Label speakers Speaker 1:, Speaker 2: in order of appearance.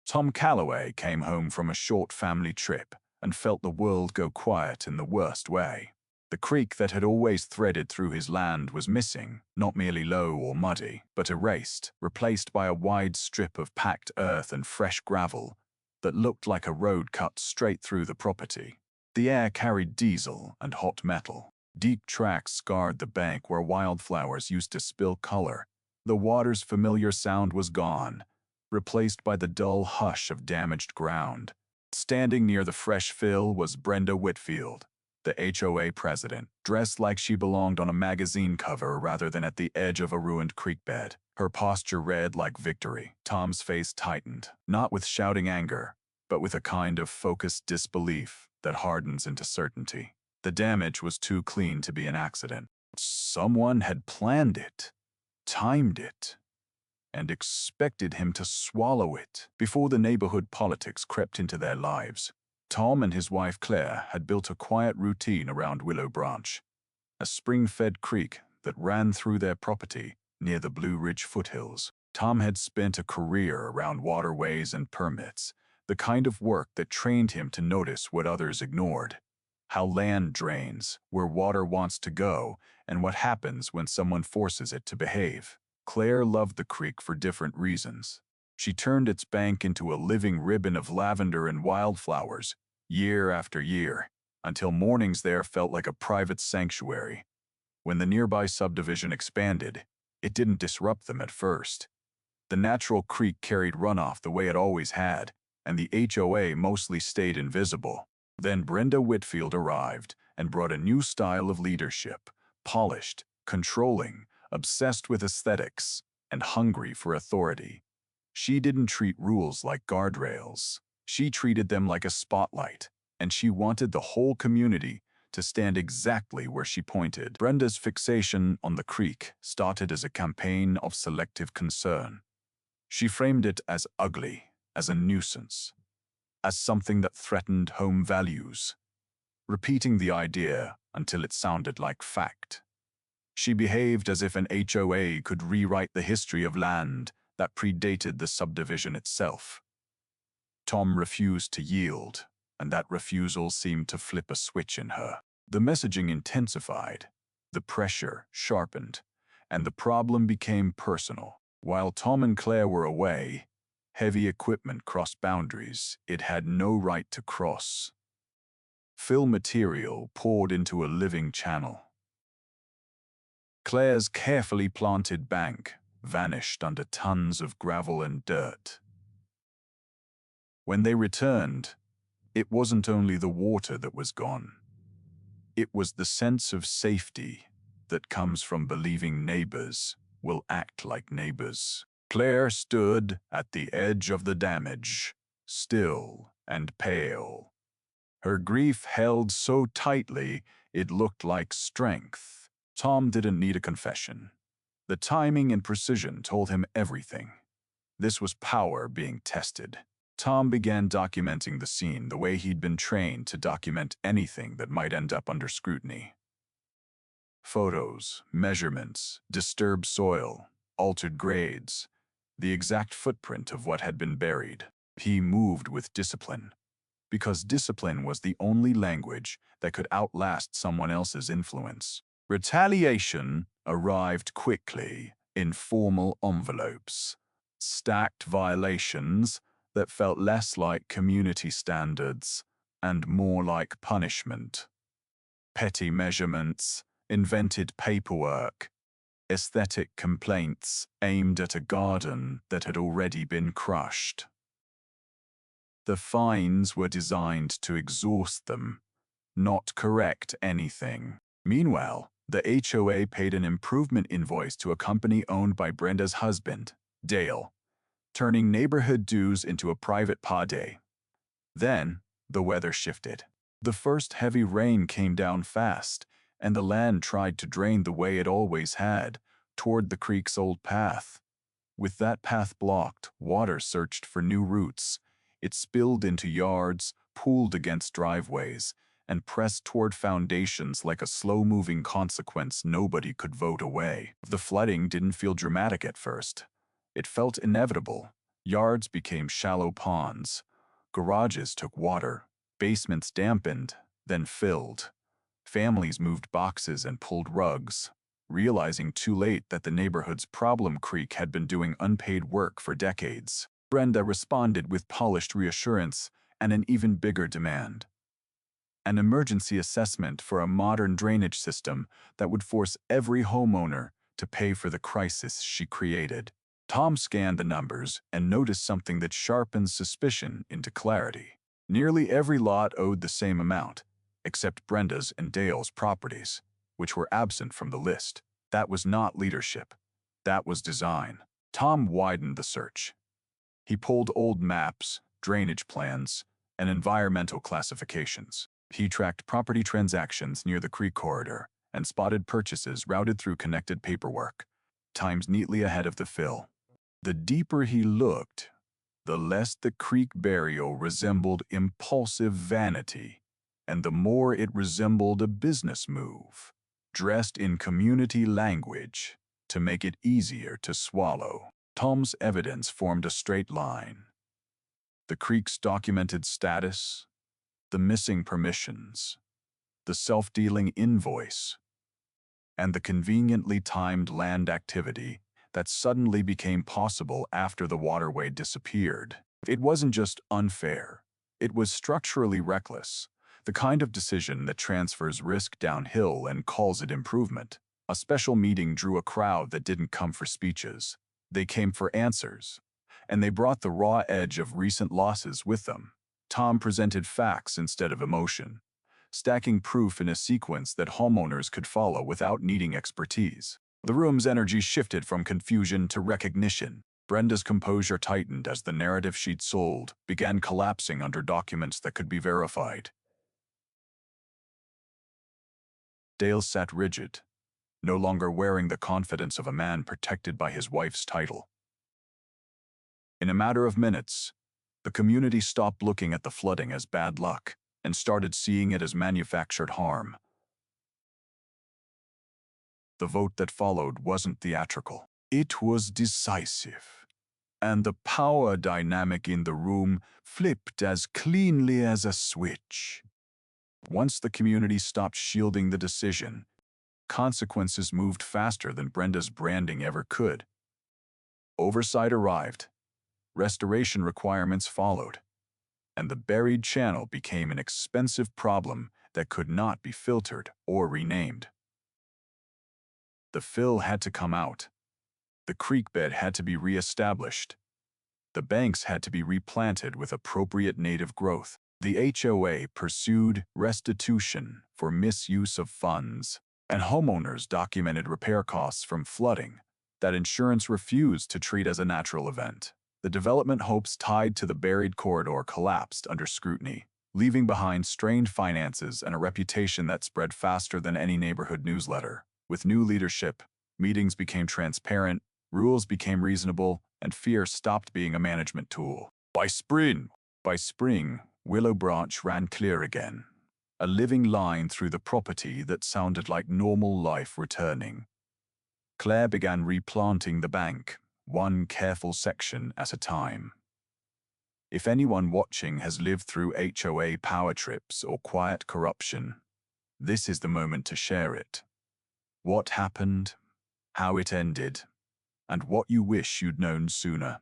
Speaker 1: Tom Calloway came home from a short family trip and felt the world go quiet in the worst way. The creek that had always threaded through his land was missing, not merely low or muddy, but erased, replaced by a wide strip of packed earth and fresh gravel that looked like a road cut straight through the property. The air carried diesel and hot metal. Deep tracks scarred the bank where wildflowers used to spill color. The water's familiar sound was gone, replaced by the dull hush of damaged ground. Standing near the fresh fill was Brenda Whitfield, the HOA president, dressed like she belonged on a magazine cover rather than at the edge of a ruined creek bed. Her posture read like victory. Tom's face tightened, not with shouting anger, but with a kind of focused disbelief that hardens into certainty. The damage was too clean to be an accident. Someone had planned it, timed it, and expected him to swallow it. Before the neighborhood politics crept into their lives, Tom and his wife Claire had built a quiet routine around Willow Branch, a spring-fed creek that ran through their property near the Blue Ridge foothills. Tom had spent a career around waterways and permits, the kind of work that trained him to notice what others ignored: how land drains, where water wants to go, and what happens when someone forces it to behave. Claire loved the creek for different reasons. She turned its bank into a living ribbon of lavender and wildflowers, year after year, until mornings there felt like a private sanctuary. When the nearby subdivision expanded, it didn't disrupt them at first. The natural creek carried runoff the way it always had, and the HOA mostly stayed invisible. Then Brenda Whitfield arrived and brought a new style of leadership, polished, controlling, obsessed with aesthetics, and hungry for authority. She didn't treat rules like guardrails. She treated them like a spotlight, and she wanted the whole community to stand exactly where she pointed. Brenda's fixation on the creek started as a campaign of selective concern. She framed it as ugly, as a nuisance, as something that threatened home values, repeating the idea until it sounded like fact. She behaved as if an HOA could rewrite the history of land that predated the subdivision itself. Tom refused to yield, and that refusal seemed to flip a switch in her. The messaging intensified, the pressure sharpened, and the problem became personal. While Tom and Claire were away, heavy equipment crossed boundaries it had no right to cross. Fill material poured into a living channel. Claire's carefully planted bank vanished under tons of gravel and dirt. When they returned, it wasn't only the water that was gone. It was the sense of safety that comes from believing neighbors will act like neighbors. Claire stood at the edge of the damage, still and pale. Her grief held so tightly it looked like strength. Tom didn't need a confession. The timing and precision told him everything. This was power being tested. Tom began documenting the scene the way he'd been trained to document anything that might end up under scrutiny. Photos, measurements, disturbed soil, altered grades, the exact footprint of what had been buried. He moved with discipline, because discipline was the only language that could outlast someone else's influence. Retaliation arrived quickly in formal envelopes, stacked violations that felt less like community standards and more like punishment. Petty measurements, invented paperwork, aesthetic complaints aimed at a garden that had already been crushed. The fines were designed to exhaust them, not correct anything. Meanwhile, the HOA paid an improvement invoice to a company owned by Brenda's husband, Dale, turning neighborhood dues into a private payday. Then, the weather shifted. The first heavy rain came down fast, and the land tried to drain the way it always had, toward the creek's old path. With that path blocked, water searched for new routes. It spilled into yards, pooled against driveways, and pressed toward foundations like a slow-moving consequence nobody could vote away. The flooding didn't feel dramatic at first. It felt inevitable, Yards became shallow ponds. Garages took water. Basements dampened, then filled. Families moved boxes and pulled rugs, realizing too late that the neighborhood's problem creek had been doing unpaid work for decades. Brenda responded with polished reassurance and an even bigger demand: an emergency assessment for a modern drainage system that would force every homeowner to pay for the crisis she created. Tom scanned the numbers and noticed something that sharpened suspicion into clarity. Nearly every lot owed the same amount, except Brenda's and Dale's properties, which were absent from the list. That was not leadership. That was design. Tom widened the search. He pulled old maps, drainage plans, and environmental classifications. He tracked property transactions near the creek corridor and spotted purchases routed through connected paperwork, timed neatly ahead of the fill. The deeper he looked, the less the creek burial resembled impulsive vanity, and the more it resembled a business move, dressed in community language to make it easier to swallow. Tom's evidence formed a straight line. The creek's documented status, the missing permissions, the self-dealing invoice, and the conveniently timed land activity that suddenly became possible after the waterway disappeared. It wasn't just unfair. It was structurally reckless, the kind of decision that transfers risk downhill and calls it improvement. A special meeting drew a crowd that didn't come for speeches. They came for answers, and they brought the raw edge of recent losses with them. Tom presented facts instead of emotion, stacking proof in a sequence that homeowners could follow without needing expertise. The room's energy shifted from confusion to recognition. Brenda's composure tightened as the narrative she'd sold began collapsing under documents that could be verified. Dale sat rigid, no longer wearing the confidence of a man protected by his wife's title. In a matter of minutes, the community stopped looking at the flooding as bad luck and started seeing it as manufactured harm. The vote that followed wasn't theatrical. It was decisive, and the power dynamic in the room flipped as cleanly as a switch. Once the community stopped shielding the decision, consequences moved faster than Brenda's branding ever could. Oversight arrived, restoration requirements followed, and the buried channel became an expensive problem that could not be filtered or renamed. The fill had to come out. The creek bed had to be reestablished. The banks had to be replanted with appropriate native growth. The HOA pursued restitution for misuse of funds, and homeowners documented repair costs from flooding that insurance refused to treat as a natural event. The development hopes tied to the buried corridor collapsed under scrutiny, leaving behind strained finances and a reputation that spread faster than any neighborhood newsletter. With new leadership, meetings became transparent, rules became reasonable, and fear stopped being a management tool. By spring, Willow Branch ran clear again, a living line through the property that sounded like normal life returning. Claire began replanting the bank, one careful section at a time. If anyone watching has lived through HOA power trips or quiet corruption, this is the moment to share it. What happened, how it ended, and what you wish you'd known sooner.